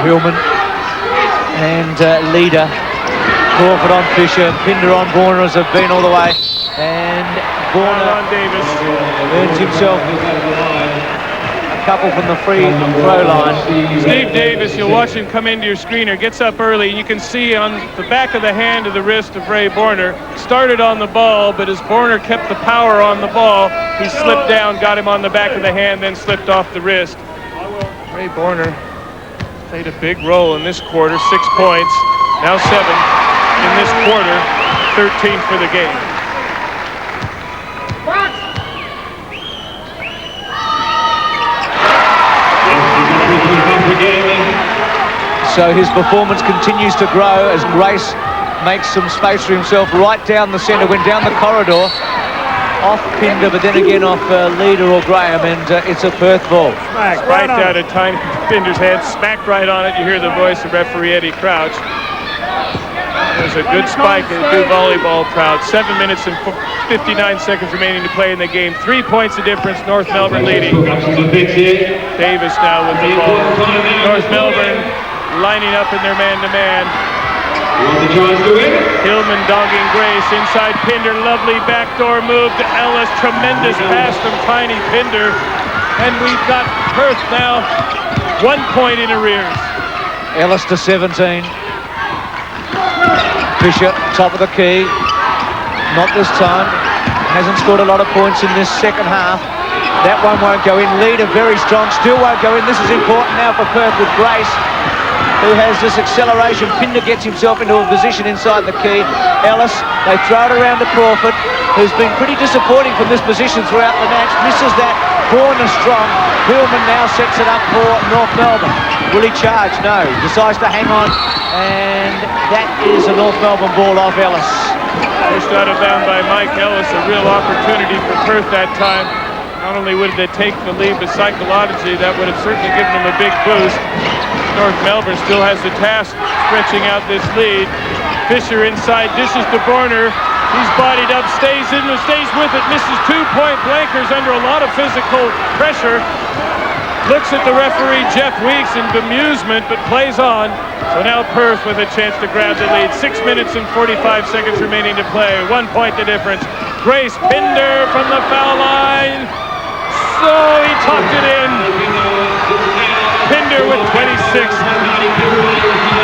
Hillman and Leader. Crawford on Fisher, Pinder on Warner as they've been all the way, and Warner on Davis earns himself a couple from the free throw line. Steve Davis, you'll watch him come into your screener, gets up early, and you can see on the back of the hand of the wrist of Ray Borner, started on the ball, but as Borner kept the power on the ball, he slipped down, got him on the back of the hand, then slipped off the wrist. Ray Borner played a big role in this quarter, 6 points, now 7 in this quarter, 13 for the game. So his performance continues to grow as Grace makes some space for himself right down the centre, went down the corridor, off Pinder, but then again off Leader or Graham, and it's a Perth ball. Smack right down at Tiny Pinder's head, smacked right on it. You hear the voice of referee Eddie Crouch. There's a good spike and a good volleyball crowd. 7 minutes and 59 seconds remaining to play in the game. 3 points of difference, North Melbourne leading. Davis now with the ball. North Melbourne lining up in their man-to-man. Hillman dogging Grace, inside Pinder, lovely backdoor move to Ellis, tremendous pass from Tiny Pinder, and we've got Perth now 1 point in arrears. Ellis to 17. Fisher, top of the key, not this time, hasn't scored a lot of points in this second half. That one won't go in. Leader very strong, still won't go in. This is important now for Perth with Grace, who has this acceleration. Pinder gets himself into a position inside the key. Ellis, they throw it around to Crawford, who's been pretty disappointing from this position throughout the match. Misses that. Warner strong. Hillman now sets it up for North Melbourne. Will he charge? No. Decides to hang on, and that is a North Melbourne ball off Ellis. Pushed out of bound by Mike Ellis. A real opportunity for Perth that time. Not only would they take the lead, but psychologically that would have certainly given them a big boost. North Melbourne still has the task stretching out this lead. Fisher inside, dishes to Borner. He's bodied up, stays with it, misses 2-point blankers under a lot of physical pressure. Looks at the referee, Jeff Weeks, in bemusement, but plays on. So now Perth with a chance to grab the lead. 6 minutes and 45 seconds remaining to play. 1 point the difference. Grace Pinder from the foul line. So he tucked it in. Pinder with 26.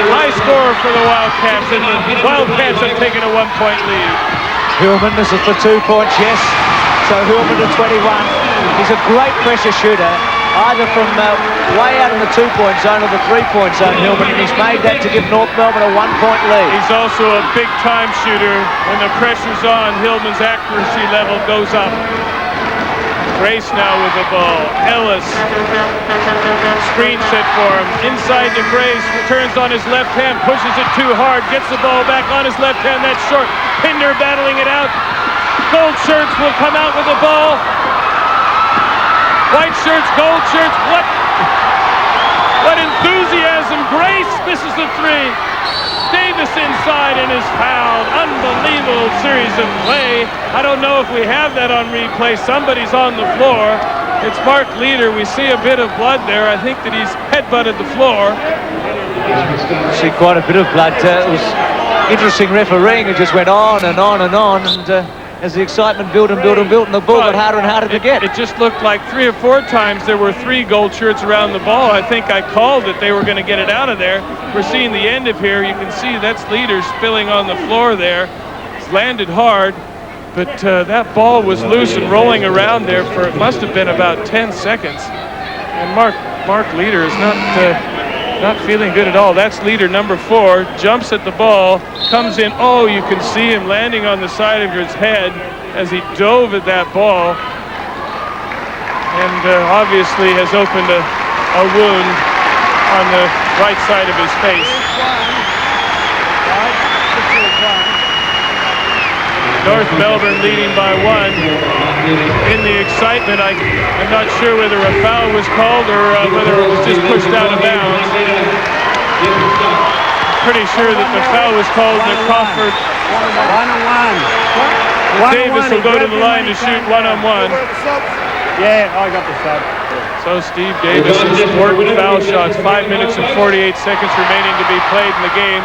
High score for the Wildcats, and the Wildcats have taken a 1 point lead. Hillman, this is for 2 points, yes. So Hillman to 21. He's a great pressure shooter, either from way out in the 2-point zone or the 3-point zone, Hillman, and he's made that to give North Melbourne a 1 point lead. He's also a big time shooter. When the pressure's on, Hillman's accuracy level goes up. Grace now with the ball. Ellis, screen set for him. Inside to Grace, returns on his left hand, pushes it too hard, gets the ball back on his left hand, that's short. Pinder battling it out. Gold shirts will come out with the ball. White shirts, gold shirts, what enthusiasm. Grace misses the three. Davis inside and is fouled. Unbelievable series of play. I don't know if we have that on replay. Somebody's on the floor. It's Mark Leader. We see a bit of blood there. I think that he's headbutted the floor. See quite a bit of blood. It was interesting refereeing. It just went on and on and on. And as the excitement built and built and built, and the ball got harder and harder to get. It just looked like 3 or 4 times there were 3 gold shirts around the ball. I think I called that they were going to get it out of there. We're seeing the end of here. You can see that's Leader spilling on the floor there. It's landed hard, but that ball was loose and rolling around there for, it must have been about 10 seconds. And Mark Leader is not feeling good at all. That's Leader number 4, jumps at the ball, comes in. Oh, you can see him landing on the side of his head as he dove at that ball, and obviously has opened a wound on the right side of his face. North Melbourne leading by 1. In the excitement, I'm not sure whether a foul was called or whether it was just pushed out of bounds. Pretty sure that the foul was called and that Crawford. Davis will go to the line to shoot 1-on-1. Yeah, I got the sub. So So Steve Davis is thwarting foul shots. 5 minutes and 48 seconds remaining to be played in the game.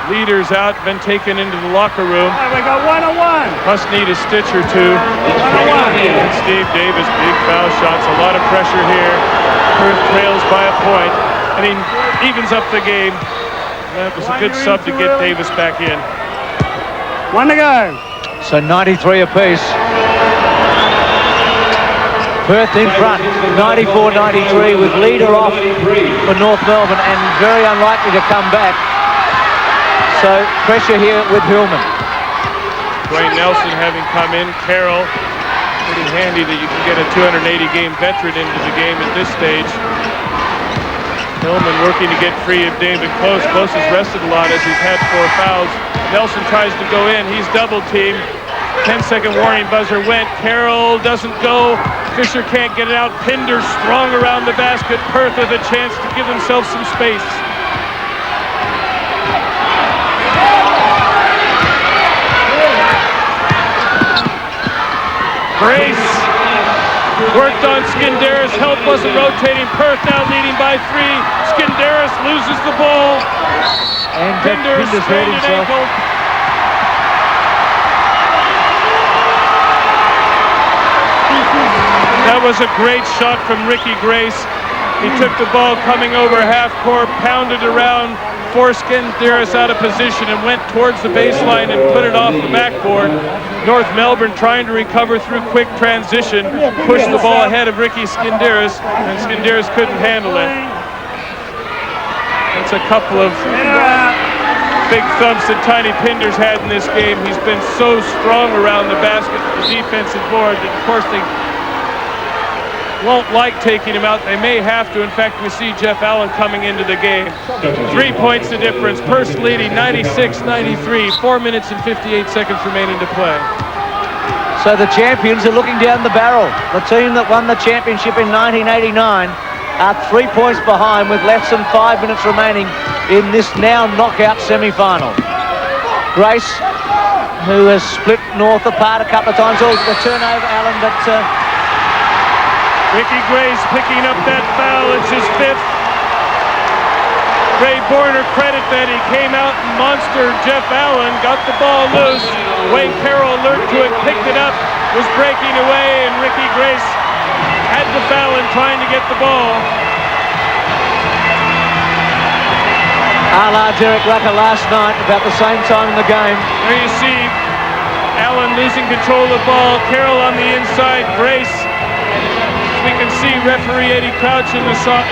Leaders out, been taken into the locker room. We got 1-on-1. Must need a stitch or two. 1-on-1. And Steve Davis, big foul shots. A lot of pressure here. Perth trails by a point. And he evens up the game. That was a good sub to get Davis back in. 1 to go. So 93 apiece. Perth in front, 94-93 with leader off for North Melbourne and very unlikely to come back. So pressure here with Hillman. Dwayne Nelson having come in. Carroll, pretty handy that you can get a 280-game veteran into the game at this stage. Hillman working to get free of David Close. Close has rested a lot as he's had 4 fouls. Nelson tries to go in. He's double teamed. 10-second warning buzzer went. Carroll doesn't go. Fisher can't get it out. Pinder strong around the basket. Perth with a chance to give themselves some space. Grace worked on Skinderis. Help wasn't rotating. Perth now leading by 3. Skinderis loses the ball. And Pinder sprained an ankle. That was a great shot from Ricky Grace. He took the ball coming over half court, pounded around, forced Skinderis out of position and went towards the baseline and put it off the backboard. North Melbourne trying to recover through quick transition, pushed the ball ahead of Ricky Skinderis, and Skinderis couldn't handle it. That's a couple of big thumps that Tiny Pinder's had in this game. He's been so strong around the basket, the defensive board, that of course they won't like taking him out. They may have to. In fact, we see Jeff Allen coming into the game. 3 points the difference. Perth leading 96-93. 4 minutes and 58 seconds remaining to play. So the champions are looking down the barrel. The team that won the championship in 1989 are 3 points behind with less than 5 minutes remaining in this now knockout semi-final. Grace, who has split North apart a couple of times. Oh, the turnover, Allen, but Ricky Grace picking up that foul. It's his 5th. Ray Borner credit that he came out and monstered Jeff Allen, got the ball loose. Wayne Carroll alert to it, picked it up, was breaking away, and Ricky Grace had the foul and trying to get the ball. a la Derek Rucker last night, about the same time in the game. There you see Allen losing control of the ball. Carroll on the inside. Grace. We can see referee Eddie Crouch in the shot,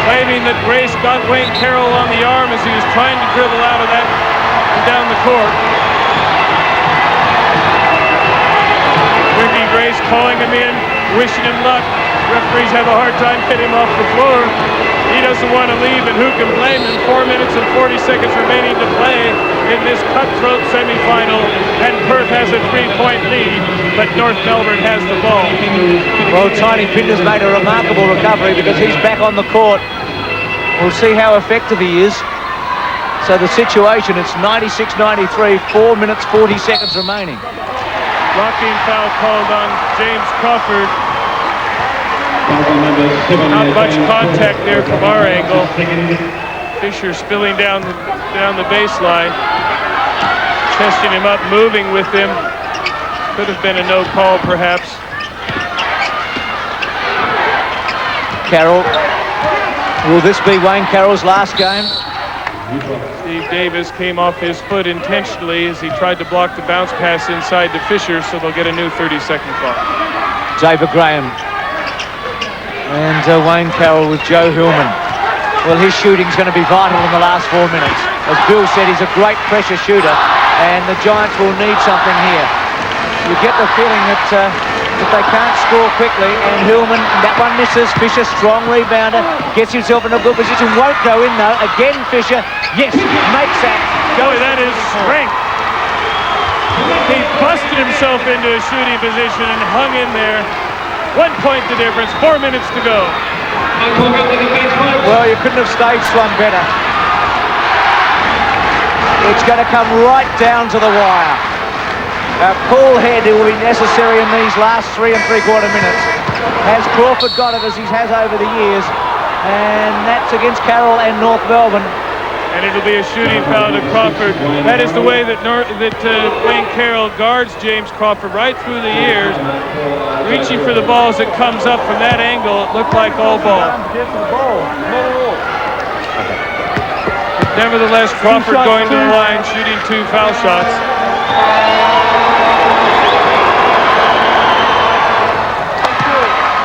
claiming that Grace got Wayne Carroll on the arm as he was trying to dribble out of that and down the court. Ricky Grace calling him in, wishing him luck. Referees have a hard time getting him off the floor. He doesn't want to leave, and who can blame him? 4 minutes and 40 seconds remaining to play in this cutthroat semifinal, and Perth has a 3-point lead, but North Melbourne has the ball. Well, Tiny Pinder's made a remarkable recovery because he's back on the court. We'll see how effective he is. So the situation, it's 96-93, 4 minutes 40 seconds remaining. Blocking foul called on James Crawford. Not much contact there from our angle. Fisher spilling down the baseline, testing him up, moving with him. Could have been a no call, perhaps. Carroll. Will this be Wayne Carroll's last game? Steve Davis came off his foot intentionally as he tried to block the bounce pass inside to Fisher, so they'll get a new 30-second clock. David Graham. And Wayne Carroll with Joe Hillman. Well, his shooting's going to be vital in the last 4 minutes. As Bill said, he's a great pressure shooter, and the Giants will need something here. You get the feeling that if they can't score quickly, and Hillman, that one misses. Fisher, strong rebounder, gets himself in a good position, won't go in though. Again, Fisher, yes, makes that. Boy, that is strength. He busted himself into a shooting position and hung in there. 1 point the difference, 4 minutes to go. Well, you couldn't have staged one better. It's going to come right down to the wire. A cool head will be necessary in these last 3 3/4 minutes. Has Crawford got it as he has over the years? And that's against Carroll and North Melbourne. And it'll be a shooting foul to Crawford. That is the way that Wayne Carroll guards James Crawford right through the years. Reaching for the ball as it comes up from that angle. It looked like all ball. Nevertheless, Crawford going to the line, shooting 2 foul shots.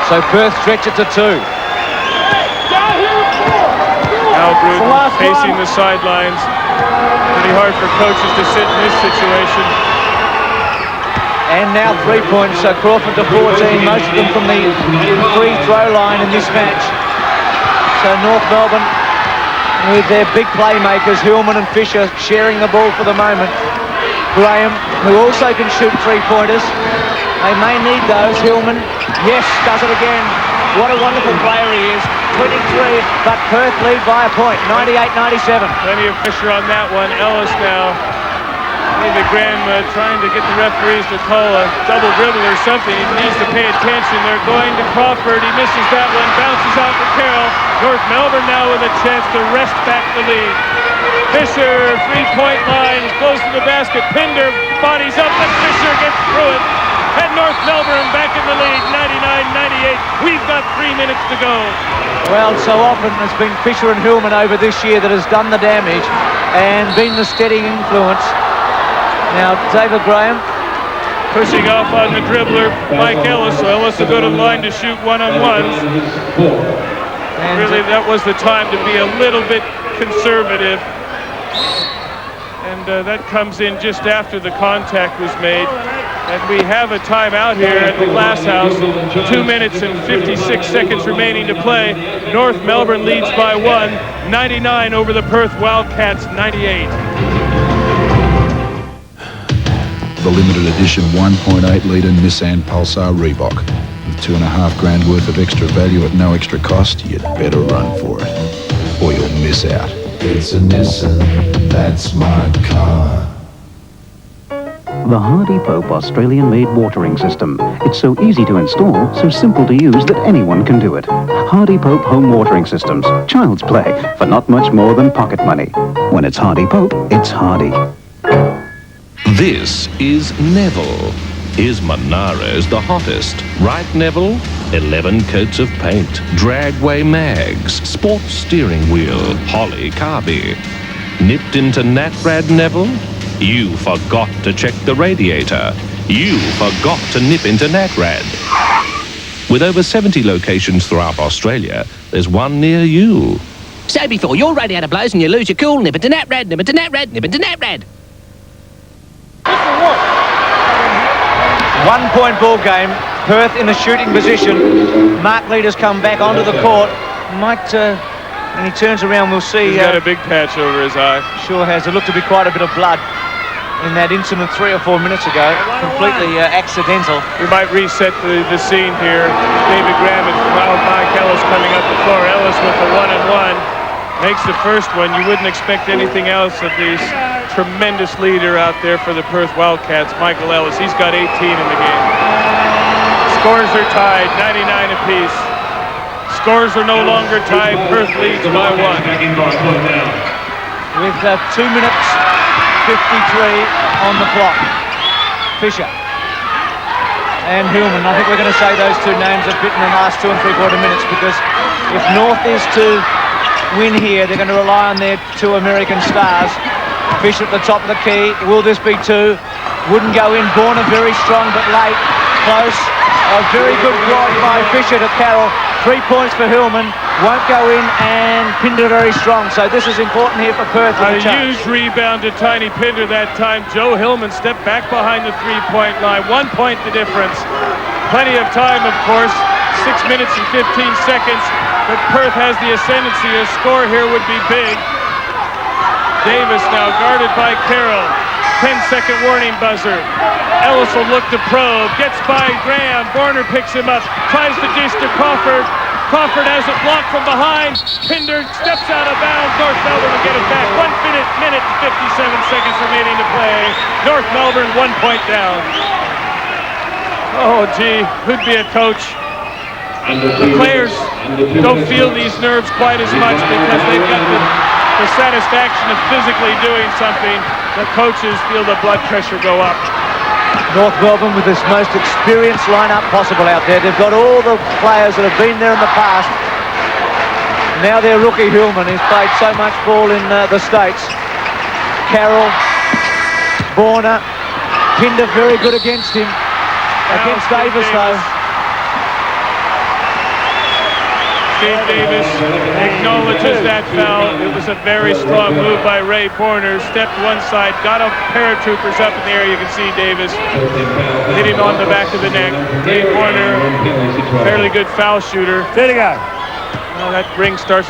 So Perth stretch it to 2. Albroot pacing the sidelines. Pretty hard for coaches to sit in this situation. And now 3 points, so Crawford to 14, most of them from the free throw line in this match. So North Melbourne with their big playmakers, Hillman and Fisher, sharing the ball for the moment. Graham, who also can shoot 3-pointers. They may need those. Hillman, yes, does it again. What a wonderful player he is. 23, but Perth lead by a point, 98-97. Plenty of pressure on that one. Ellis now. Maybe Graham trying to get the referees to call a double dribble or something. He needs to pay attention. They're going to Crawford. He misses that one. Bounces out to Carroll. North Melbourne now with a chance to wrest back the lead. Fisher, 3-point line, close to the basket. Pinder bodies up, but Fisher gets through it. And North Melbourne back in the lead, 99-98. We've got 3 minutes to go. Well, so often it's been Fisher and Hillman over this year that has done the damage and been the steadying influence. Now, David Graham. Pushing off on the dribbler, Mike Ellis. So Ellis will go to the line to shoot one-on-ones. Really, that was the time to be a little bit conservative. And that comes in just after the contact was made. And we have a timeout here at the Glass House. 2 minutes and 56 seconds remaining to play. North Melbourne leads by 1, 99 over the Perth Wildcats, 98. The limited edition 1.8 litre Nissan Pulsar Reebok. With $2.5 grand worth of extra value at no extra cost, you'd better run for it, or you'll miss out. It's a Nissan, that's my car. The Hardy Pope Australian-made watering system. It's so easy to install, so simple to use that anyone can do it. Hardy Pope Home Watering Systems. Child's play for not much more than pocket money. When it's Hardy Pope, it's Hardy. This is Neville. Is Monara's the hottest? Right, Neville? 11 coats of paint, dragway mags, sports steering wheel, Holly Carby. Nipped into Natrad, Neville? You forgot to check the radiator. You forgot to nip into Natrad. With over 70 locations throughout Australia, there's one near you. So before your radiator blows and you lose your cool, nip into Natrad, nip into Natrad, nip into Natrad. 1 point ball game. Perth in the shooting position. Mark Leader's come back onto the court. When he turns around, we'll see. He's got a big patch over his eye. Sure has. There looked to be quite a bit of blood in that incident 3 or 4 minutes ago. Completely accidental. We might reset the scene here. David Graham and Mike Ellis coming up the floor. Ellis with the 1-and-1. Makes the first one. You wouldn't expect anything else of this tremendous leader out there for the Perth Wildcats, Michael Ellis. He's got 18 in the game. Scores are tied, 99 apiece. Scores are no longer tied. Perth leads by 1. With 2 minutes 53 on the clock. Fisher and Hillman. I think we're going to say those two names a bit in the last 2 3/4 minutes, because if North is to win here, they're going to rely on their 2 American stars. Fisher at the top of the key. Will this be 2? Wouldn't go in. Borna very strong but late. Close. A very good block by Fisher to Carroll. 3 points for Hillman. Won't go in, and Pinder very strong. So this is important here for Perth. A huge rebound to Tiny Pinder that time. Joe Hillman stepped back behind the 3-point line. 1 point the difference. Plenty of time, of course. 6 minutes and 15 seconds. But Perth has the ascendancy. A score here would be big. Davis now guarded by Carroll. 10-second warning buzzer. Ellis will look to probe. Gets by Graham. Borner picks him up. Tries to dish to Crawford. Crawford has it blocked from behind. Pinder steps out of bounds. North Melbourne will get it back. 1 minute and 57 seconds remaining to play. North Melbourne 1 point down. Oh, gee. Who'd be a coach the players don't feel these nerves quite as much because they've got the satisfaction of physically doing something. The coaches feel the blood pressure go up. North Melbourne with this most experienced lineup possible out there. They've got all the players that have been there in the past. Now their rookie Hillman, who's played so much ball in the States. Carroll, Borner, Pinder very good against him. Against Davis though. Steve Davis acknowledges that foul. It was a very strong move by Ray Borner. Stepped one side, got a paratroopers up in the air. You can see Davis hit him on the back of the neck. Ray Borner, fairly good foul shooter. There you go. Well, that ring starts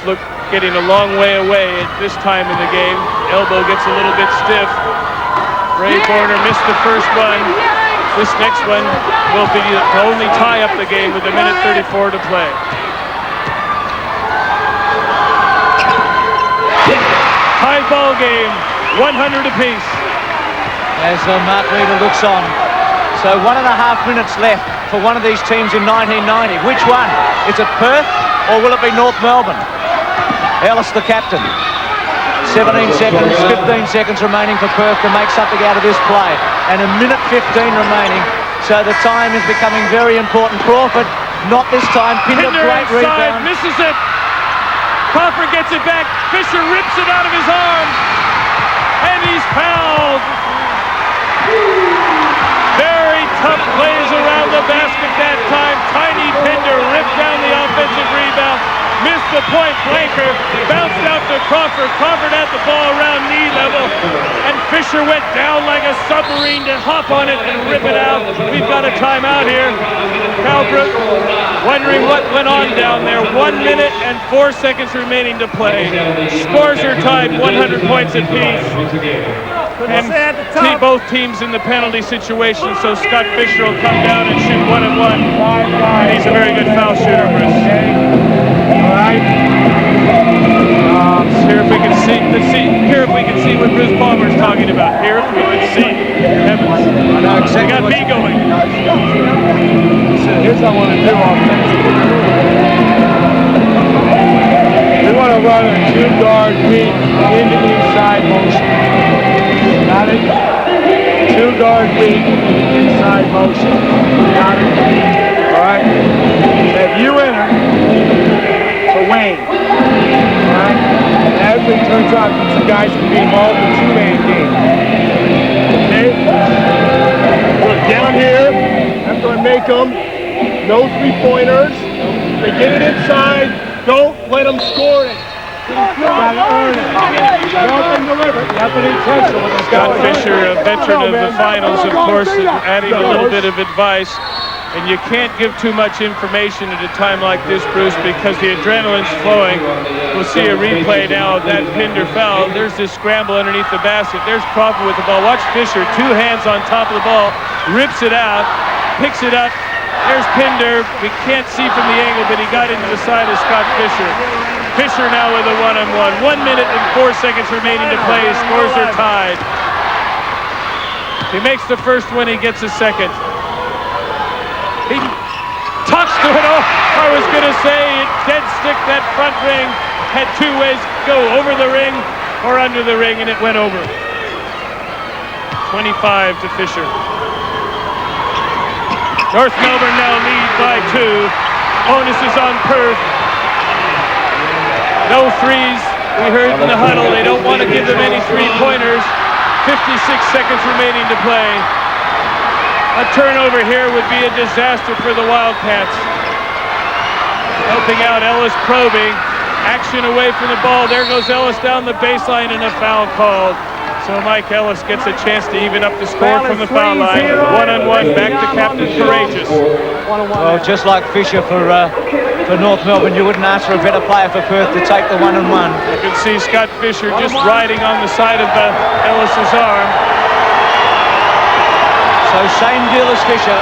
getting a long way away at this time in the game. Elbow gets a little bit stiff. Ray Borner missed the first one. This next one will be to only tie up the game with 1:34 to play. Tied ball game, 100 apiece. As Mark Reeder looks on. So 1.5 minutes left for one of these teams in 1990. Which one? Is it Perth or will it be North Melbourne? Ellis, the captain. 17 seconds, 15 seconds remaining for Perth to make something out of this play. And 1:15 remaining. So the time is becoming very important. Crawford, not this time. Pinder, great inside, rebound. misses it. Crawford gets it back. Fisher rips it out of his arm. And he's fouled. Very tough plays around the basket that time. Tiny Pinder ripped down the offensive rebound. Missed the point blanker. Bounced out to Crawford. Crawford had the ball around knee level. And Fisher went down like a submarine to hop on it and rip it out. We've got a timeout here. Calbrook wondering what went on down there. 1 minute and 4 seconds remaining to play. Scores are tied 100 points apiece. And both teams in the penalty situation, so Scott Fisher will come down and shoot 1 and 1. And he's a very good foul shooter, Bruce. All right. Here if we can see, let's see, here if we can see what Bruce Palmer's talking about. Here if we can see. Heavens. I know exactly got me going. Here's what I want to do offensively. We want to run a 2-guard beat into inside motion. Got it? 2-guard beat inside motion. Got it? All right? If you enter, it's a wing. All right? And as it turns out, these guys can be involved in 2-man game. Okay? Look down here. After I make them, no 3-pointers. They get it inside. Don't let them score it. Gotta earn it. Nothing deliberate. Nothing intentional. Scott Fisher, a veteran of the finals, of course, adding a little bit of advice. And you can't give too much information at a time like this, Bruce, because the adrenaline's flowing. We'll see a replay now of that Pinder foul. There's this scramble underneath the basket. There's Crawford with the ball. Watch Fisher, 2 hands on top of the ball, rips it out, picks it up. There's Pinder. We can't see from the angle, but he got into the side of Scott Fisher. Fisher now with a 1-on-1. 1 minute and 4 seconds remaining to play. Scores are tied. He makes the first one, he gets a second. He talks to it. Oh, I was going to say it dead stick that front ring. Had 2 ways to go, over the ring or under the ring, and it went over. 25 to Fisher. North Melbourne now lead by 2. Onus is on Perth. No threes. We heard in the huddle they don't want to give them any 3-pointers. 56 seconds remaining to play. A turnover here would be a disaster for the Wildcats. Helping out Ellis probing. Action away from the ball. There goes Ellis down the baseline and a foul called. So Mike Ellis gets a chance to even up the score from the foul line. 1-on-1, back to Captain Courageous. Well, just like Fisher for North Melbourne, you wouldn't ask for a better player for Perth to take the 1-on-1. You can see Scott Fisher just riding on the side of Ellis's arm. So same deal as Fisher.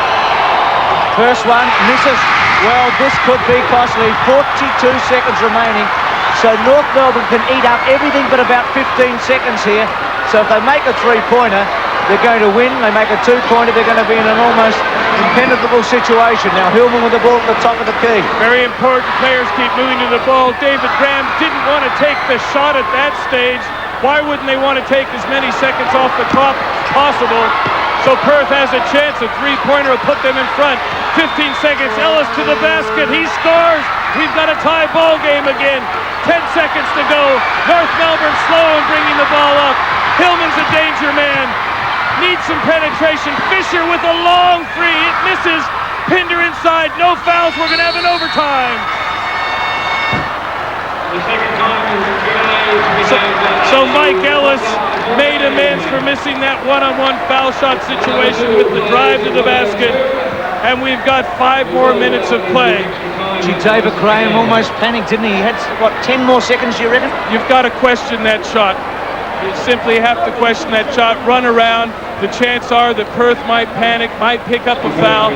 First one, misses. Well, this could be costly. 42 seconds remaining. So North Melbourne can eat up everything but about 15 seconds here. So if they make a 3-pointer, they're going to win. They make a 2-pointer. They're going to be in an almost impenetrable situation. Now Hillman with the ball at the top of the key. Very important players keep moving to the ball. David Graham didn't want to take the shot at that stage. Why wouldn't they want to take as many seconds off the clock as possible? So Perth has a chance. A 3-pointer will put them in front. 15 seconds. Ellis to the basket. He scores. We've got a tie ball game again. 10 seconds to go. North Melbourne slow in bringing the ball up. Hillman's a danger man. Needs some penetration. Fisher with a long three. It misses. Pinder inside. No fouls. We're going to have an overtime. So Mike Ellis made amends for missing that one-on-one foul shot situation with the drive to the basket. And we've got 5 more minutes of play. Gee, David Graham almost panicked, didn't he? He had, what, 10 more seconds, you reckon? You've got to question that shot. You simply have to question that shot. Run around. The chances are that Perth might panic, might pick up a foul.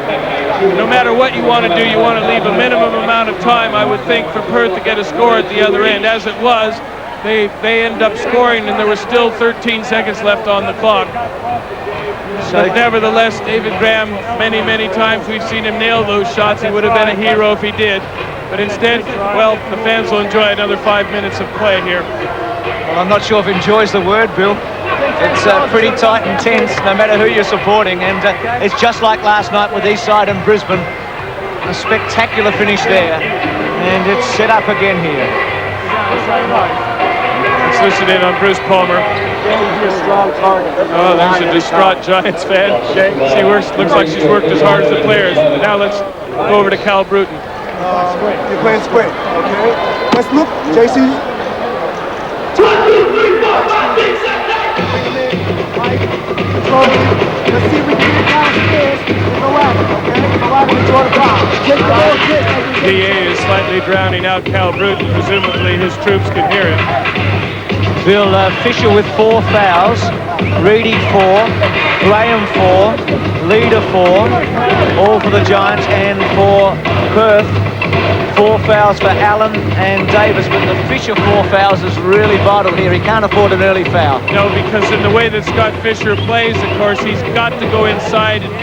No matter what you want to do, you want to leave a minimum amount of time, I would think, for Perth to get a score at the other end. As it was, they ended up scoring, and there was still 13 seconds left on the clock. But nevertheless, David Graham, many times we've seen him nail those shots. He would have been a hero if he did. But instead, well, the fans will enjoy another 5 minutes of play here. Well, I'm not sure if enjoy's the word, Bill. It's pretty tight and tense, no matter who you're supporting. And it's just like last night with Eastside and Brisbane. A spectacular finish there. And it's set up again here. Let's listen in on Bruce Palmer. Oh, there's a distraught Giants fan. She looks like she's worked as hard as the players. Now let's go over to Cal Bruton. You're playing square, okay? Let's look, JC. Let's see if we can get downstairs and go at it, okay? Go at it and draw the foul. Take the ball, DA is slightly drowning out Cal Bruton. Presumably his troops can hear him. Bill, Fisher with 4 fouls, Reedy 4, Graham 4, Leader 4, all for the Giants, and for Perth, 4 fouls for Allen and Davis, but the Fisher 4 fouls is really vital here. He can't afford an early foul. No, because in the way that Scott Fisher plays, of course, he's got to go inside and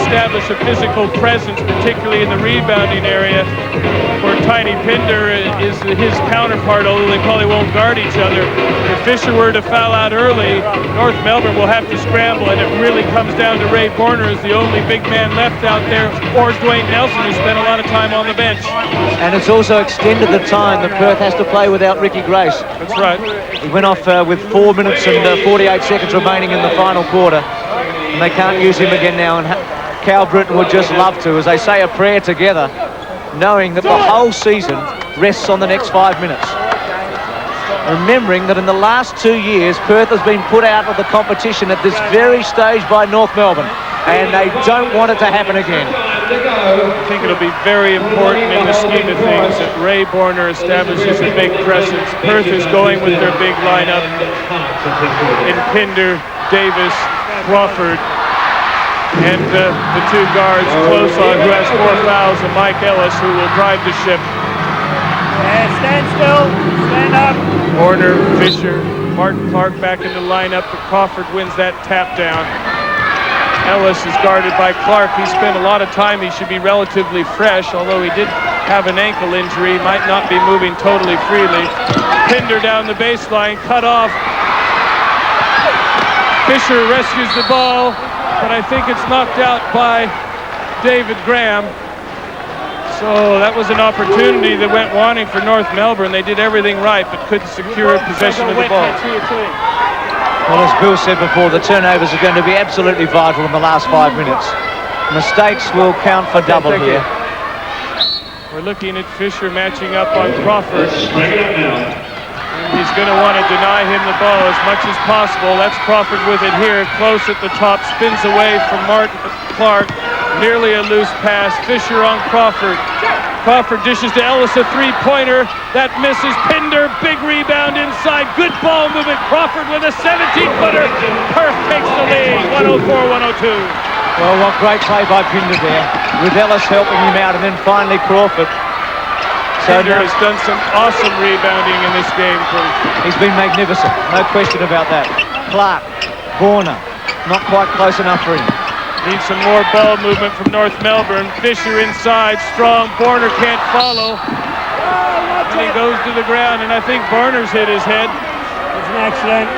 establish a physical presence, particularly in the rebounding area, where Tiny Pinder is his counterpart, although they probably won't guard each other. If Fisher were to foul out early, North Melbourne will have to scramble, and it really comes down to Ray Borner as the only big man left out there, or Dwayne Nelson, who spent a lot of time on the bench. And it's also extended the time that Perth has to play without Ricky Grace. That's right. He went off with 4 minutes and 48 seconds remaining in the final quarter. And they can't use him again now. And Cal Bruton would just love to, as they say a prayer together, knowing that the whole season rests on the next 5 minutes. Remembering that in the last 2 years, Perth has been put out of the competition at this very stage by North Melbourne. And they don't want it to happen again. I think it'll be very important in the scheme of things that Ray Borner establishes a big presence. Perth is going with their big lineup in Pinder, Davis, Crawford, and the 2 guards, Closon, who has 4 fouls, and Mike Ellis, who will drive the ship. And stand still, stand up. Borner, Fisher, Martin Clark back in the lineup, but Crawford wins that tap down. Ellis is guarded by Clark. He spent a lot of time. He should be relatively fresh, although he did have an ankle injury. Might not be moving totally freely. Pinder down the baseline, cut off. Fisher rescues the ball, but I think it's knocked out by David Graham. So that was an opportunity that went wanting for North Melbourne. They did everything right, but couldn't secure possession of the ball. Well, as Bill said before, the turnovers are going to be absolutely vital in the last 5 minutes. Mistakes will count for double here. We're looking at Fisher matching up on Crawford. And he's going to want to deny him the ball as much as possible. That's Crawford with it here, close at the top, spins away from Martin Clark. Nearly a loose pass. Fisher on Crawford. Crawford dishes to Ellis, a 3-pointer. That misses. Pinder, big rebound inside. Good ball movement. Crawford with a 17-footer. Perth takes the lead, 104-102. Well, what great play by Pinder there, with Ellis helping him out, and then finally Crawford. So Pinder has done some awesome rebounding in this game. He's been magnificent, no question about that. Clark, Borner, not quite close enough for him. Needs some more ball movement from North Melbourne. Fisher inside, strong. Borner can't follow. And he goes to the ground, and I think Borner's hit his head. It's an accident.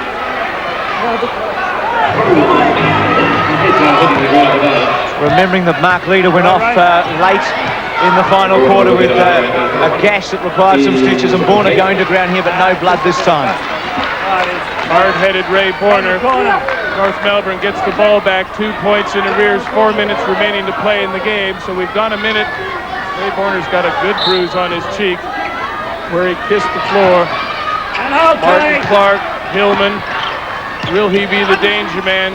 Remembering that Mark Leader went off late in the final quarter with a gash that required some stitches, and Borner going to ground here, but no blood this time. Hard-headed Ray Borner. North Melbourne gets the ball back, 2 points in arrears, 4 minutes remaining to play in the game. So we've gone a minute. Ray Borner's got a good bruise on his cheek where he kissed the floor. Martin Clark, Hillman. Will he be the danger man?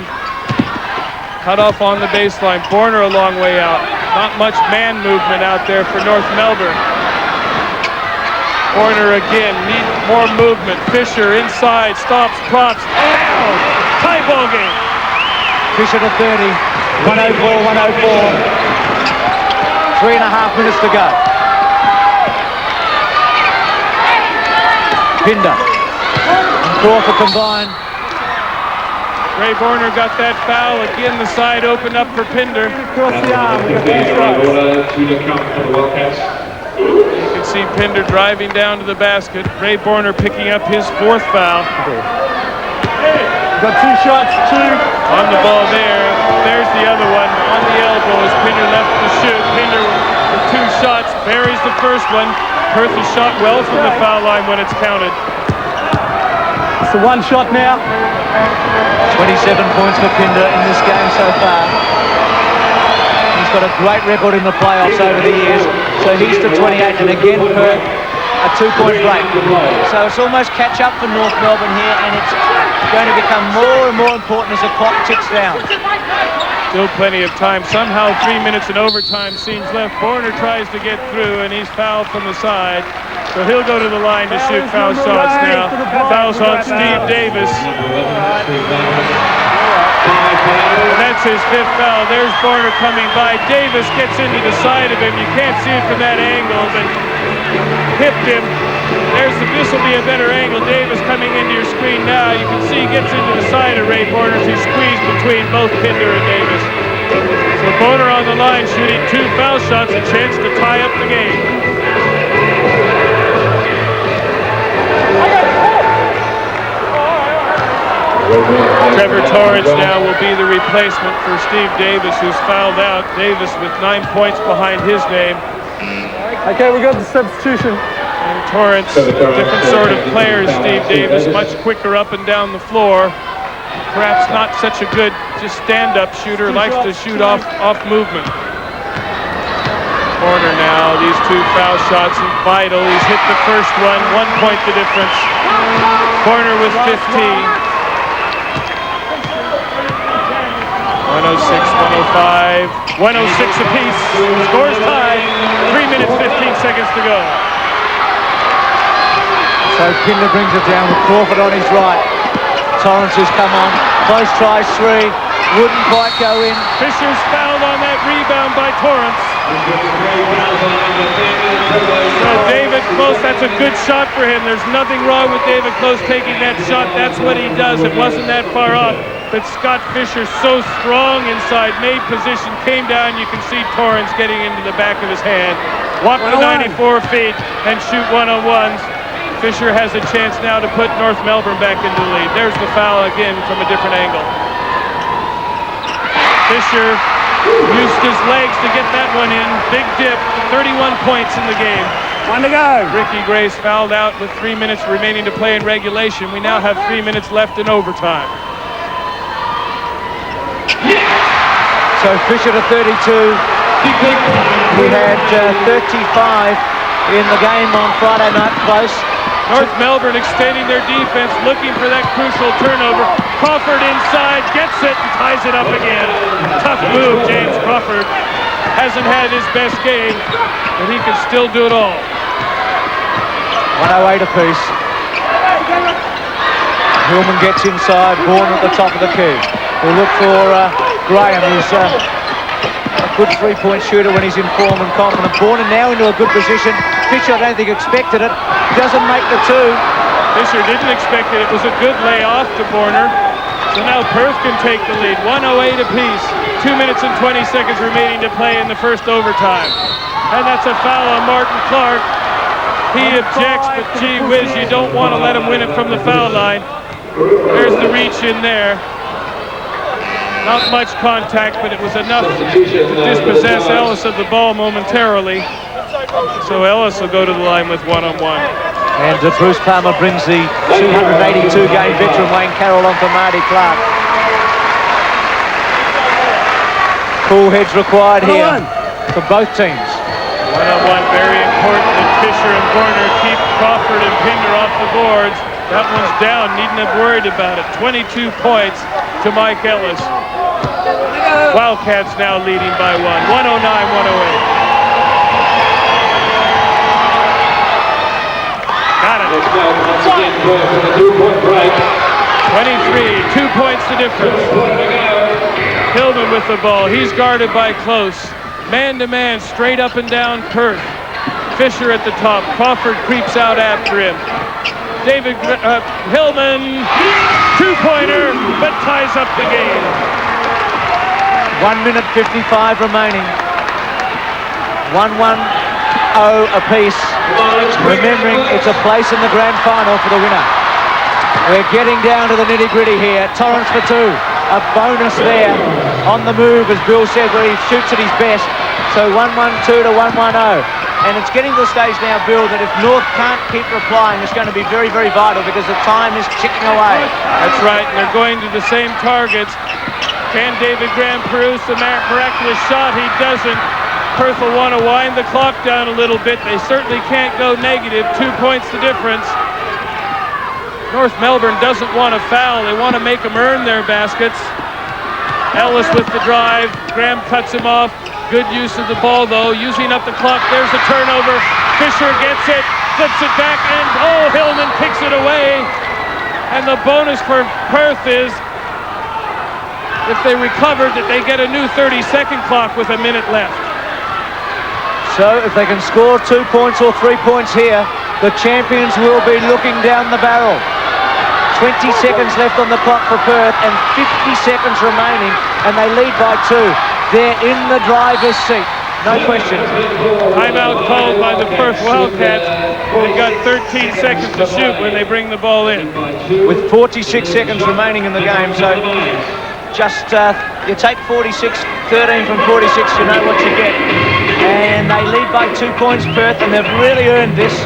Cut off on the baseline. Borner a long way out. Not much man movement out there for North Melbourne. Borner again, need more movement. Fisher inside, stops, props, down. Tie ball game. Fisher to 30, 104, 104. 3.5 minutes to go. Pinder and Crawford combined. Ray Borner got that foul. Again, the side opened up for Pinder. Across the arm. You can see Pinder driving down to the basket. Ray Borner picking up his 4th foul. Got 2 shots, 2. On the ball there. There's the other one. On the elbow as Pinder left to shoot. Pinder with 2 shots. Buries the first one. Perth has shot well from the foul line when it's counted. It's a 1 shot now. 27 points for Pinder in this game so far. He's got a great record in the playoffs over the years. So he's to 28, and again Perth a 2-point break. So it's almost catch up for North Melbourne here, and it's going to become more and more important as the clock ticks down. Still plenty of time. Somehow 3 minutes in overtime seems left. Borner tries to get through, and he's fouled from the side. So he'll go to the line to shoot foul shots now. Fouls on Steve Davis. And that's his 5th foul. There's Borner coming by. Davis gets into the side of him. You can't see it from that angle, but hipped him. This will be a better angle. Davis coming into your screen now. You can see he gets into the side of Ray Borner as he squeezed between both Pinder and Davis. So Borner on the line shooting 2 foul shots, a chance to tie up the game. Trevor Torrance now will be the replacement for Steve Davis, who's fouled out. Davis with 9 points behind his name. Okay, we got the substitution. And Torrance, different sort of player as Steve Davis, much quicker up and down the floor. Perhaps not such a good just stand-up shooter, likes to shoot off movement. Borner now, these 2 foul shots are vital. He's hit the first one, 1 point the difference. Borner with 15. 106, 105, 106 apiece. Scores tied. 3 minutes, 15 seconds to go. So Pinder brings it down with Crawford on his right. Torrance has come on. Close tries 3. Wouldn't quite go in. Fisher's fouled on that rebound by Torrance. So David Close, that's a good shot for him. There's nothing wrong with David Close taking that shot. That's what he does. It wasn't that far off. But Scott Fisher so strong inside, made position, came down. You can see Torrance getting into the back of his hand. Walk the 94 feet and shoot one-on-ones. Fisher has a chance now to put North Melbourne back into the lead. There's the foul again from a different angle. Fisher used his legs to get that one in. Big dip, 31 points in the game. 1 to go. Ricky Grace fouled out with 3 minutes remaining to play in regulation. We now have 3 minutes left in overtime. So Fisher to 32. We had 35 in the game on Friday night. Close. North Melbourne extending their defense, looking for that crucial turnover. Crawford inside, gets it and ties it up again. Tough move, James Crawford. Hasn't had his best game, but he can still do it all. 108 apiece. Hillman gets inside, Bourne at the top of the key. We'll look for Graham, who's a good 3-point shooter when he's in form and confident. Bourne now into a good position. Fisher, I don't think expected it. Doesn't make the 2. Fisher didn't expect it. It was a good layoff to Borner. So now Perth can take the lead. 1:08 apiece. 2 minutes and 20 seconds remaining to play in the first overtime. And that's a foul on Martin Clark. He objects, but gee whiz, you don't want to let him win it from the foul line. There's the reach in there. Not much contact, but it was enough to dispossess Ellis of the ball momentarily. So Ellis will go to the line with one-on-one. And Bruce Palmer brings the 282-game veteran Wayne Carroll on for Marty Clark. Cool heads required here for both teams. One-on-one, very important that Fisher and Warner keep Crawford and Pinder off the boards. That one's down, needn't have worried about it. 22 points to Mike Ellis. Wildcats now leading by 109-108. Got it. 23, 2 points the difference. Hillman with the ball. He's guarded by Close. Man-to-man, straight up and down Perth. Fisher at the top. Crawford creeps out after him. David Hillman, two-pointer, but ties up the game. 1 minute 55 remaining. 1-1-0 apiece. Remembering it's a place in the grand final for the winner. We're getting down to the nitty-gritty here. Torrance for two. A bonus there on the move, as Bill said, where he shoots at his best. So 1-1-2 to 1-1-0. And it's getting to the stage now, Bill, that if North can't keep replying, it's going to be very, very vital because the time is ticking away. That's right, and they're going to the same targets. Can David Graham produce the miraculous shot? He doesn't. Perth will want to wind the clock down a little bit. They certainly can't go negative. 2 points the difference. North Melbourne doesn't want to foul. They want to make them earn their baskets. Ellis with the drive. Graham cuts him off. Good use of the ball, though. Using up the clock. There's a turnover. Fisher gets it. Flips it back. And, oh, Hillman kicks it away. And the bonus for Perth is, if they recovered, that they get a new 30-second clock with a minute left. So if they can score 2 points or 3 points here, the champions will be looking down the barrel. 20 seconds left on the clock for Perth and 50 seconds remaining, and they lead by 2. They're in the driver's seat, no question. Timeout called by the Perth Wildcats. They've got 13 seconds to shoot when they bring the ball in. With 46 seconds remaining in the game, so just you take 46, 13 from 46, you know what you get. And they lead by 2 points, Perth, and they've really earned this.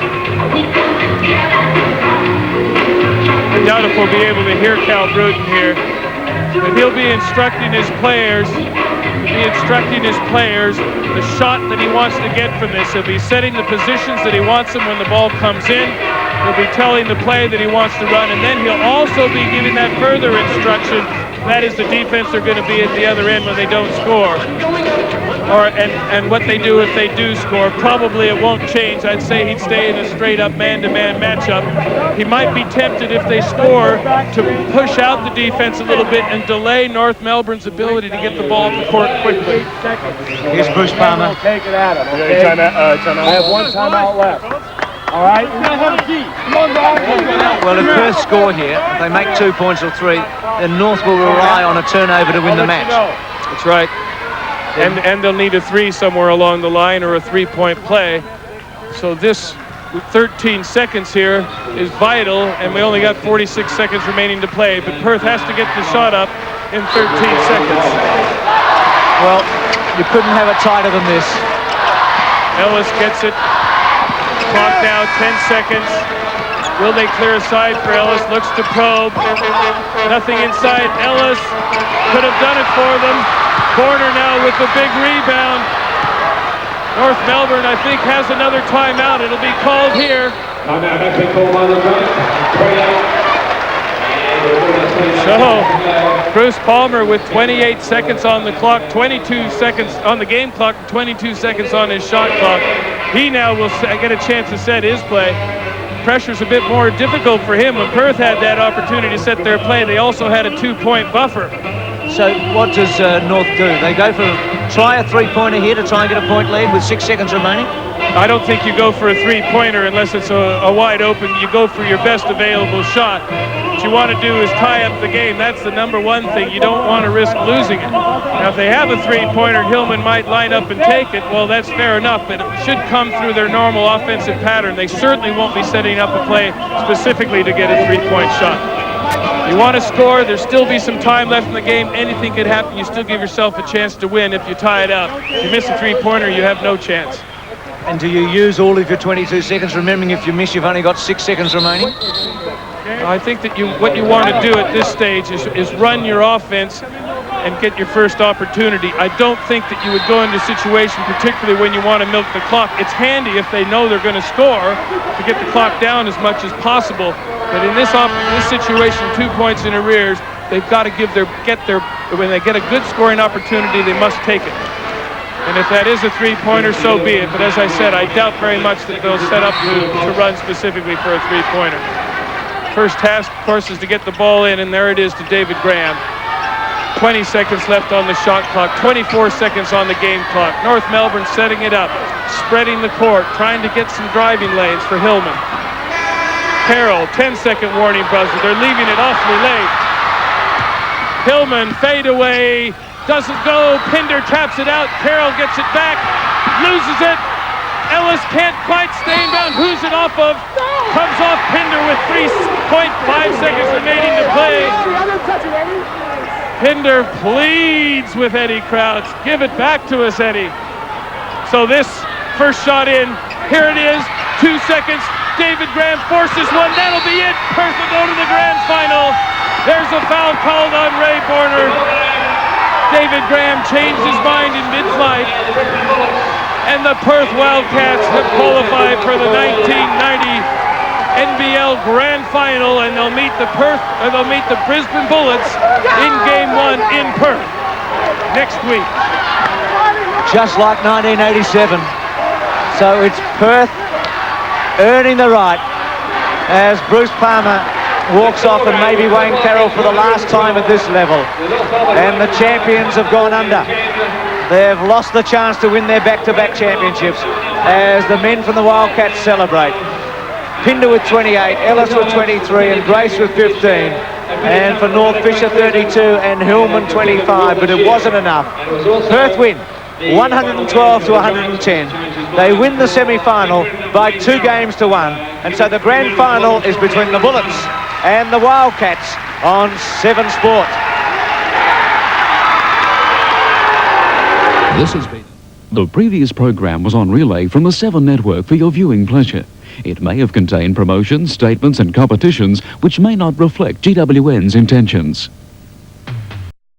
I doubt if we'll be able to hear Cal Bruton here, but he'll be instructing his players. The shot that he wants to get from this. He'll be setting the positions that he wants them when the ball comes in. He'll be telling the play that he wants to run, and then he'll also be giving that further instruction. That is the defense they're going to be at the other end when they don't score. And what they do if they do score. Probably it won't change. I'd say he'd stay in a straight-up man-to-man matchup. He might be tempted if they score to push out the defense a little bit and delay North Melbourne's ability to get the ball to court quickly. Here's Bruce Palmer. Take it at him, okay? I have one timeout left. All right? Well, if Perth score here, if they make 2 points or 3, then North will rely on a turnover to win the match. That's right. And they'll need a 3 somewhere along the line or a 3-point play. So this 13 seconds here is vital, and we only got 46 seconds remaining to play, but Perth has to get the shot up in 13 seconds. Well, you couldn't have it tighter than this. Ellis gets it. Clock now 10 seconds. Will they clear a side for Ellis? Looks to probe. Nothing inside. Ellis could have done it for them. Corner now with the big rebound. North Melbourne, I think, has another timeout. It'll be called here. So, Bruce Palmer with 28 seconds on the clock, 22 seconds on the game clock, 22 seconds on his shot clock. He now will get a chance to set his play. Pressure's a bit more difficult for him. When Perth had that opportunity to set their play, they also had a 2-point buffer. So what does North do? They go for try a 3-pointer here to try and get a point lead with 6 seconds remaining? I don't think you go for a three-pointer unless it's a wide open. You go for your best available shot. What you want to do is tie up the game. That's the number one thing. You don't want to risk losing it. Now, if they have a three-pointer, Hillman might line up and take it. Well, that's fair enough, but it should come through their normal offensive pattern. They certainly won't be setting up a play specifically to get a three-point shot. You want to score, there'll still be some time left in the game. Anything could happen. You still give yourself a chance to win if you tie it up. If you miss a three-pointer, you have no chance. And do you use all of your 22 seconds, remembering if you miss, you've only got 6 seconds remaining? I think that what you want to do at this stage is run your offense and get your first opportunity. I don't think that you would go into a situation, particularly when you want to milk the clock. It's handy if they know they're going to score to get the clock down as much as possible. But in this situation, 2 points in arrears, they've got to when they get a good scoring opportunity, they must take it. And if that is a three-pointer, so be it. But as I said, I doubt very much that they'll set up to run specifically for a three-pointer. First task, of course, is to get the ball in, and there it is to David Graham. 20 seconds left on the shot clock, 24 seconds on the game clock. North Melbourne setting it up, spreading the court, trying to get some driving lanes for Hillman. Carroll, 10-second warning buzzer. They're leaving it awfully late. Hillman, fade away, doesn't go. Pinder taps it out. Carroll gets it back, loses it. Ellis can't quite stay in bounds. Who's it off of? Comes off Pinder with 3.5 seconds remaining to play. Pinder pleads with Eddie Crouch. Give it back to us, Eddie. So this first shot in. Here it is. 2 seconds. David Graham forces one. That'll be it. Perth will go to the grand final. There's a foul called on Ray Borner. David Graham changed his mind in mid-flight. And the Perth Wildcats have qualified for the 1990 NBL Grand Final, and they'll meet the Brisbane Bullets in Game 1 in Perth next week. Just like 1987. So it's Perth earning the right as Bruce Palmer walks off, and maybe Wayne Carroll for the last time at this level. And the champions have gone under. They've lost the chance to win their back-to-back championships as the men from the Wildcats celebrate. Pinder with 28, Ellis with 23, and Grace with 15. And for North Fisher 32 and Hillman 25, but it wasn't enough. Perth win 112 to 110. They win the semi-final by 2 games to 1. And so the grand final is between the Bullets and the Wildcats on 7 Sport. This has been... The previous program was on relay from the 7 Network for your viewing pleasure. It may have contained promotions, statements and competitions which may not reflect GWN's intentions.